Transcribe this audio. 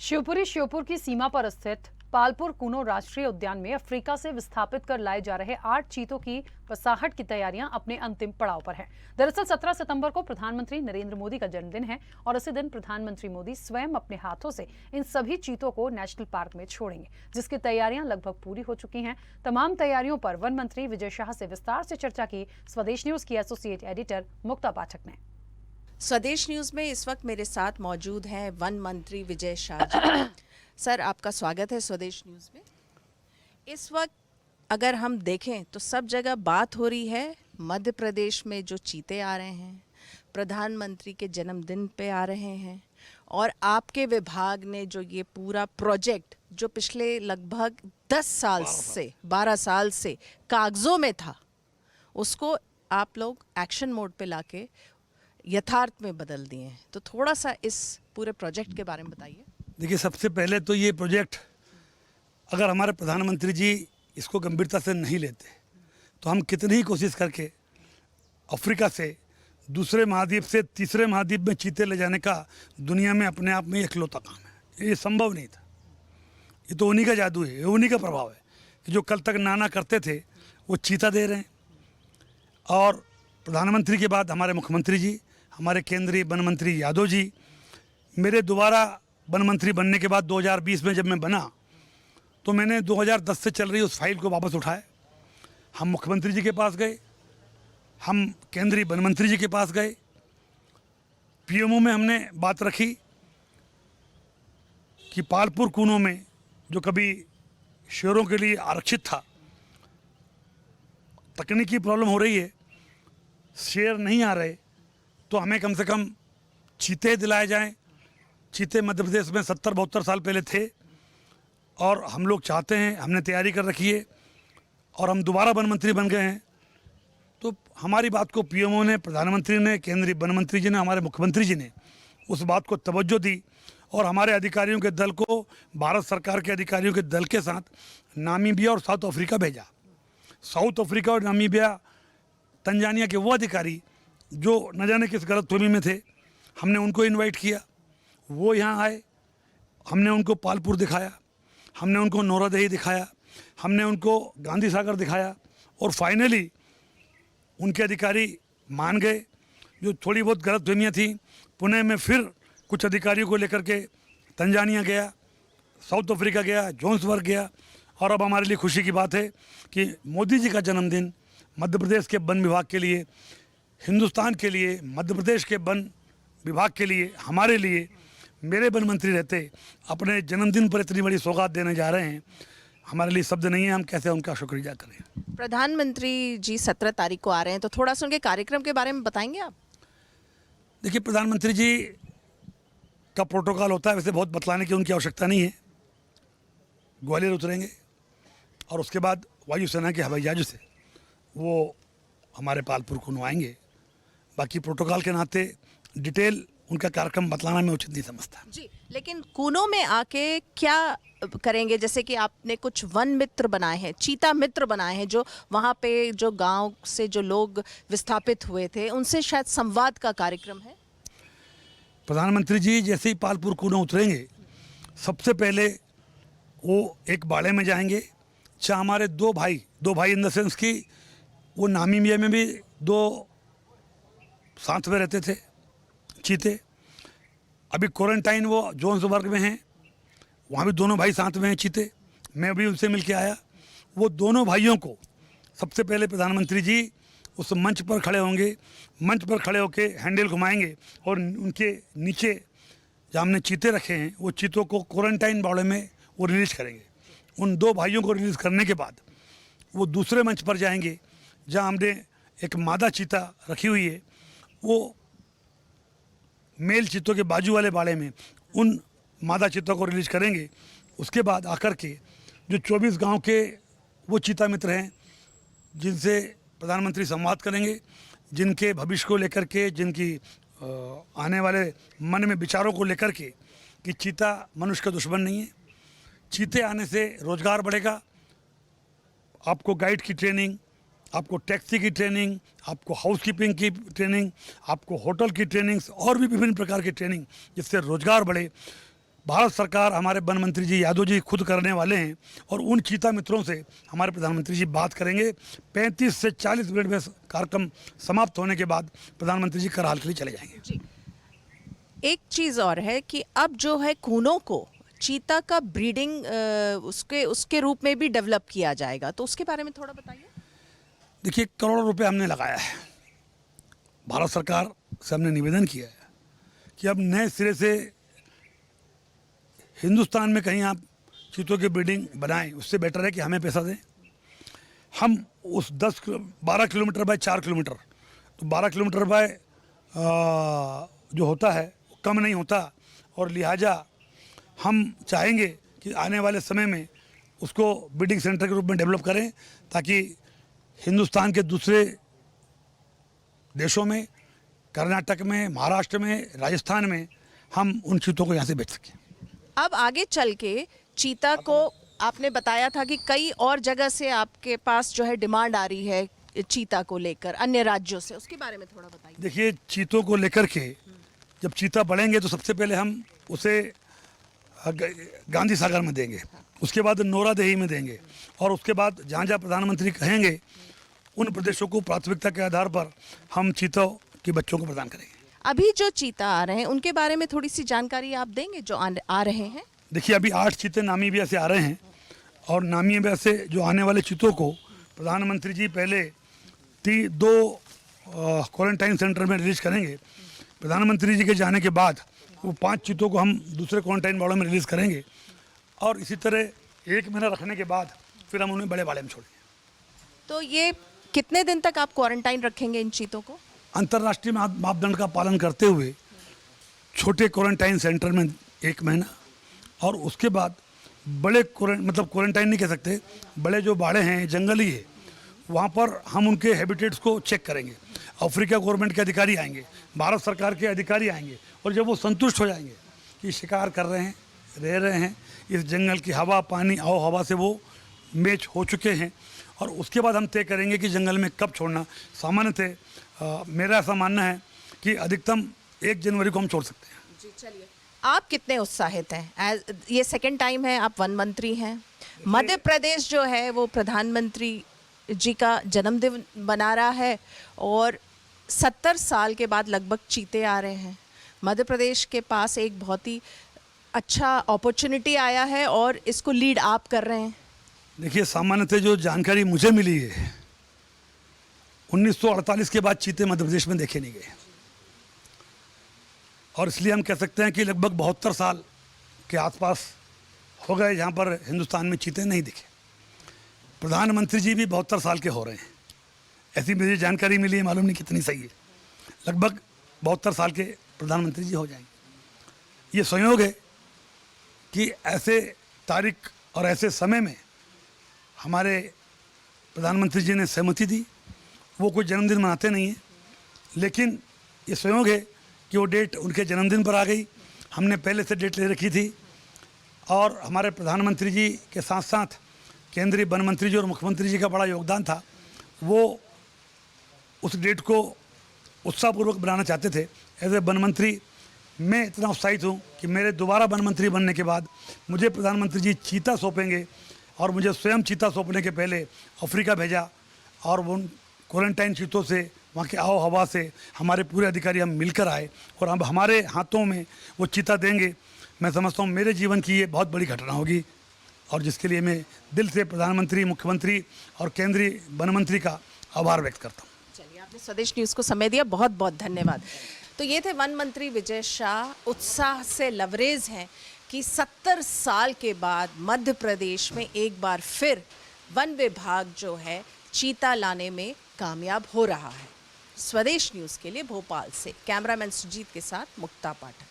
श्योपुर की सीमा पर स्थित पालपुर कूनो राष्ट्रीय उद्यान में अफ्रीका से विस्थापित कर लाए जा रहे 8 चीतों की बसाहट की तैयारियां अपने अंतिम पड़ाव पर है। दरअसल 17 सितंबर को प्रधानमंत्री नरेंद्र मोदी का जन्मदिन है और इसी दिन प्रधानमंत्री मोदी स्वयं अपने हाथों से इन सभी चीतों को नेशनल पार्क में छोड़ेंगे, जिसकी तैयारियां लगभग पूरी हो चुकी हैं। तमाम तैयारियों पर वन मंत्री विजय शाह से विस्तार से चर्चा की स्वदेश न्यूज की एसोसिएट एडिटर मुक्ता पाठक ने। स्वदेश न्यूज में इस वक्त मेरे साथ मौजूद हैं वन मंत्री विजय शाह जी। सर, आपका स्वागत है स्वदेश न्यूज में। इस वक्त अगर हम देखें तो सब जगह बात हो रही है मध्य प्रदेश में जो चीते आ रहे हैं, प्रधानमंत्री के जन्मदिन पे आ रहे हैं, और आपके विभाग ने जो ये पूरा प्रोजेक्ट जो पिछले लगभग 12 साल से कागजों में था, उसको आप लोग एक्शन मोड पे लाके यथार्थ में बदल दिए हैं। तो थोड़ा सा इस पूरे प्रोजेक्ट के बारे में बताइए। देखिए, सबसे पहले तो ये प्रोजेक्ट अगर हमारे प्रधानमंत्री जी इसको गंभीरता से नहीं लेते तो हम कितनी ही कोशिश करके अफ्रीका से दूसरे महाद्वीप से तीसरे महाद्वीप में चीते ले जाने का दुनिया में अपने आप में इकलौता काम है। ये संभव नहीं था। ये तो उन्हीं का जादू है, उन्हीं का प्रभाव है कि जो कल तक नाना करते थे वो चीता दे रहे हैं। और प्रधानमंत्री के बाद हमारे मुख्यमंत्री जी, हमारे केंद्रीय वन मंत्री यादव जी, मेरे दोबारा वन मंत्री बनने के बाद 2020 में जब मैं बना तो मैंने 2010 से चल रही उस फाइल को वापस उठाया। हम मुख्यमंत्री जी के पास गए, हम केंद्रीय वन मंत्री जी के पास गए, पीएमओ में हमने बात रखी कि पालपुर कूनो में जो कभी शेरों के लिए आरक्षित था, तकनीकी प्रॉब्लम हो रही है, शेर नहीं आ रहे, तो हमें कम से कम चीते दिलाए जाएं। चीते मध्य प्रदेश में 70-72 साल पहले थे और हम लोग चाहते हैं, हमने तैयारी कर रखी है और हम दोबारा वन मंत्री बन गए हैं। तो हमारी बात को पीएमओ ने, प्रधानमंत्री ने, केंद्रीय वन मंत्री जी ने, हमारे मुख्यमंत्री जी ने उस बात को तवज्जो दी और हमारे अधिकारियों के दल को भारत सरकार के अधिकारियों के दल के साथ नामीबिया और साउथ अफ्रीका भेजा। साउथ अफ्रीका और नामीबिया, तंजानिया के वो अधिकारी जो न जाने किस गलतफहमी में थे, हमने उनको इनवाइट किया, वो यहाँ आए, हमने उनको पालपुर दिखाया, हमने उनको नौरादही दिखाया, हमने उनको गांधी सागर दिखाया और फाइनली उनके अधिकारी मान गए। जो थोड़ी बहुत गलतफहमियाँ थी, पुणे में फिर कुछ अधिकारियों को लेकर के तंजानिया गया, साउथ अफ्रीका गया, जोहान्सबर्ग गया। और अब हमारे लिए खुशी की बात है कि मोदी जी का जन्मदिन मध्य प्रदेश के वन विभाग के लिए, हिंदुस्तान के लिए, मध्य प्रदेश के वन विभाग के लिए, हमारे लिए, मेरे वन मंत्री रहते अपने जन्मदिन पर इतनी बड़ी सौगात देने जा रहे हैं। हमारे लिए शब्द नहीं है, हम कैसे उनका शुक्रिया करें। प्रधानमंत्री जी 17 तारीख को आ रहे हैं, तो थोड़ा सा उनके कार्यक्रम के बारे में बताएंगे आप। देखिए, प्रधानमंत्री जी का प्रोटोकॉल होता है, वैसे बहुत बतलाने की उनकी आवश्यकता नहीं है। ग्वालियर उतरेंगे और उसके बाद वायुसेना के हवाई जहाज़ों से वो हमारे पालपुर कूनो आएंगे। बाकी प्रोटोकॉल के नाते डिटेल उनका कार्यक्रम बतलाना मैं उचित नहीं समझता जी। लेकिन कूनो में आके क्या करेंगे? जैसे कि आपने कुछ वन मित्र बनाए हैं, चीता मित्र बनाए हैं, जो वहाँ पे जो गांव से जो लोग विस्थापित हुए थे उनसे शायद संवाद का कार्यक्रम है। प्रधानमंत्री जी जैसे ही पालपुर कूनो उतरेंगे, सबसे पहले वो एक बाड़े में जाएंगे जहाँ हमारे दो भाई इन द सेंस की वो नामीबिया में भी 2 साथ में रहते थे चीते। अभी क्वारंटाइन वो जोहान्सबर्ग में हैं, वहाँ भी दोनों भाई साथ में हैं चीते। मैं भी उनसे मिल के आया। वो दोनों भाइयों को सबसे पहले प्रधानमंत्री जी उस मंच पर खड़े होंगे, मंच पर खड़े होकर हैंडल घुमाएंगे और उनके नीचे जहाँ हमने चीते रखे हैं वो चीतों को क्वारंटाइन बाड़े में वो रिलीज करेंगे। उन 2 भाइयों को रिलीज़ करने के बाद वो दूसरे मंच पर जाएंगे जहाँ हमने एक मादा चीता रखी हुई है। वो मेल चीतों के बाजू वाले बाड़े में उन मादा चीतों को रिलीज करेंगे। उसके बाद आकर के जो 24 गांव के वो चीता मित्र हैं जिनसे प्रधानमंत्री संवाद करेंगे, जिनके भविष्य को लेकर के, जिनकी आने वाले मन में विचारों को लेकर के कि चीता मनुष्य का दुश्मन नहीं है। चीते आने से रोजगार बढ़ेगा, आपको गाइड की ट्रेनिंग, आपको टैक्सी की ट्रेनिंग, आपको हाउसकीपिंग की ट्रेनिंग, आपको होटल की ट्रेनिंग्स और भी विभिन्न प्रकार की ट्रेनिंग, जिससे रोजगार बढ़े। भारत सरकार, हमारे वन मंत्री जी यादव जी खुद करने वाले हैं और उन चीता मित्रों से हमारे प्रधानमंत्री जी बात करेंगे। 35 से 40 मिनट में कार्यक्रम समाप्त होने के बाद प्रधानमंत्री जी करहाल के लिए चले जाएंगे। जी, एक चीज़ और है कि अब जो है कूनों को चीता का ब्रीडिंग उसके रूप में भी डेवलप किया जाएगा, तो उसके बारे में थोड़ा बताइए। देखिए, करोड़ों रुपए हमने लगाया है। भारत सरकार से हमने निवेदन किया है कि अब नए सिरे से हिंदुस्तान में कहीं आप चीतों की ब्रीडिंग बनाएं, उससे बेटर है कि हमें पैसा दें। हम उस 12 किलोमीटर बाय 4 किलोमीटर, तो 12 किलोमीटर बाय जो होता है वो कम नहीं होता, और लिहाजा हम चाहेंगे कि आने वाले समय में उसको ब्रीडिंग सेंटर के रूप में डेवलप करें, ताकि हिंदुस्तान के दूसरे देशों में, कर्नाटक में, महाराष्ट्र में, राजस्थान में हम उन चीतों को यहाँ से बेच सकें। अब आगे चल के चीता को आपने बताया था कि कई और जगह से आपके पास जो है डिमांड आ रही है चीता को लेकर अन्य राज्यों से, उसके बारे में थोड़ा बताइए। देखिए, चीतों को लेकर के जब चीता बढ़ेंगे तो सबसे पहले हम उसे गांधी सागर में देंगे, उसके बाद नोरादेही में देंगे, और उसके बाद जहाँ जहाँ प्रधानमंत्री कहेंगे उन प्रदेशों को प्राथमिकता के आधार पर हम चीतों के बच्चों को प्रदान करेंगे। अभी जो चीता आ रहे हैं उनके बारे में थोड़ी सी जानकारी आप देंगे जो आ रहे हैं। देखिए, अभी 8 चीते नामीबिया से आ रहे हैं, और नामीबिया से जो आने वाले चीतों को प्रधानमंत्री जी पहले 2 क्वारंटाइन सेंटर में रिलीज करेंगे। प्रधानमंत्री जी के जाने के बाद वो 5 चीतों को हम दूसरे क्वारंटाइन वाड़ों में रिलीज़ करेंगे, और इसी तरह 1 महीना रखने के बाद फिर हम उन्हें बड़े बाड़े में छोड़ेंगे। तो ये कितने दिन तक आप क्वारंटाइन रखेंगे इन चीतों को? अंतर्राष्ट्रीय मापदंड का पालन करते हुए छोटे क्वारंटाइन सेंटर में 1 महीना, और उसके बाद बड़े क्वारंटाइन नहीं कह सकते, बड़े जो बाड़े हैं, जंगली है, वहाँ पर हम उनके हैबिटेट्स को चेक करेंगे। अफ्रीका गवर्नमेंट के अधिकारी आएंगे, भारत सरकार के अधिकारी आएंगे, और जब वो संतुष्ट हो जाएंगे कि शिकार कर रहे हैं, रह रहे हैं, इस जंगल की हवा, पानी, आव हवा से वो मैच हो चुके हैं, और उसके बाद हम तय करेंगे कि जंगल में कब छोड़ना। सामान्यतः मेरा ऐसा मानना है कि अधिकतम 1 जनवरी को हम छोड़ सकते हैं। जी, चलिए, आप कितने उत्साहित हैं? ये सेकंड टाइम है आप वन मंत्री हैं। मध्य प्रदेश जो है वो प्रधानमंत्री जी का जन्मदिन बना रहा है, और 70 साल के बाद लगभग चीते आ रहे हैं। मध्य प्रदेश के पास एक बहुत ही अच्छा अपॉर्चुनिटी आया है और इसको लीड आप कर रहे हैं। देखिए, सामान्यतः जो जानकारी मुझे मिली है, 1948 के बाद चीते मध्य प्रदेश में देखे नहीं गए, और इसलिए हम कह सकते हैं कि लगभग 72 साल के आसपास हो गए जहाँ पर हिंदुस्तान में चीते नहीं दिखे। प्रधानमंत्री जी भी 72 साल के हो रहे हैं, ऐसी मुझे जानकारी मिली है, मालूम नहीं कितनी सही है। लगभग 72 साल के प्रधानमंत्री जी हो जाएंगे। ये संयोग है कि ऐसे तारीख और ऐसे समय में हमारे प्रधानमंत्री जी ने सहमति दी। वो कोई जन्मदिन मनाते नहीं हैं, लेकिन ये संयोग है कि वो डेट उनके जन्मदिन पर आ गई। हमने पहले से डेट ले रखी थी, और हमारे प्रधानमंत्री जी के साथ साथ केंद्रीय वन मंत्री जी और मुख्यमंत्री जी का बड़ा योगदान था। वो उस डेट को उत्साहपूर्वक बनाना चाहते थे। एज ए वन मंत्री मैं इतना उत्साहित हूँ कि मेरे दोबारा वन मंत्री बनने के बाद मुझे प्रधानमंत्री जी चीता सौंपेंगे, और मुझे स्वयं चीता सौंपने के पहले अफ्रीका भेजा, और उन क्वारंटाइन चीतों से, वहाँ के आव हवा से हमारे पूरे अधिकारी हम मिलकर आए, और अब हमारे हाथों में वो चीता देंगे। मैं समझता हूँ मेरे जीवन की ये बहुत बड़ी घटना होगी, और जिसके लिए मैं दिल से प्रधानमंत्री, मुख्यमंत्री और केंद्रीय वन मंत्री का आभार व्यक्त करता हूँ। चलिए, आपने स्वदेश न्यूज़ को समय दिया, बहुत बहुत धन्यवाद। तो ये थे वन मंत्री विजय शाह। उत्साह से लबरेज हैं कि 70 साल के बाद मध्य प्रदेश में एक बार फिर वन विभाग जो है चीता लाने में कामयाब हो रहा है। स्वदेश न्यूज़ के लिए भोपाल से कैमरामैन सुजीत के साथ मुक्ता पाठक।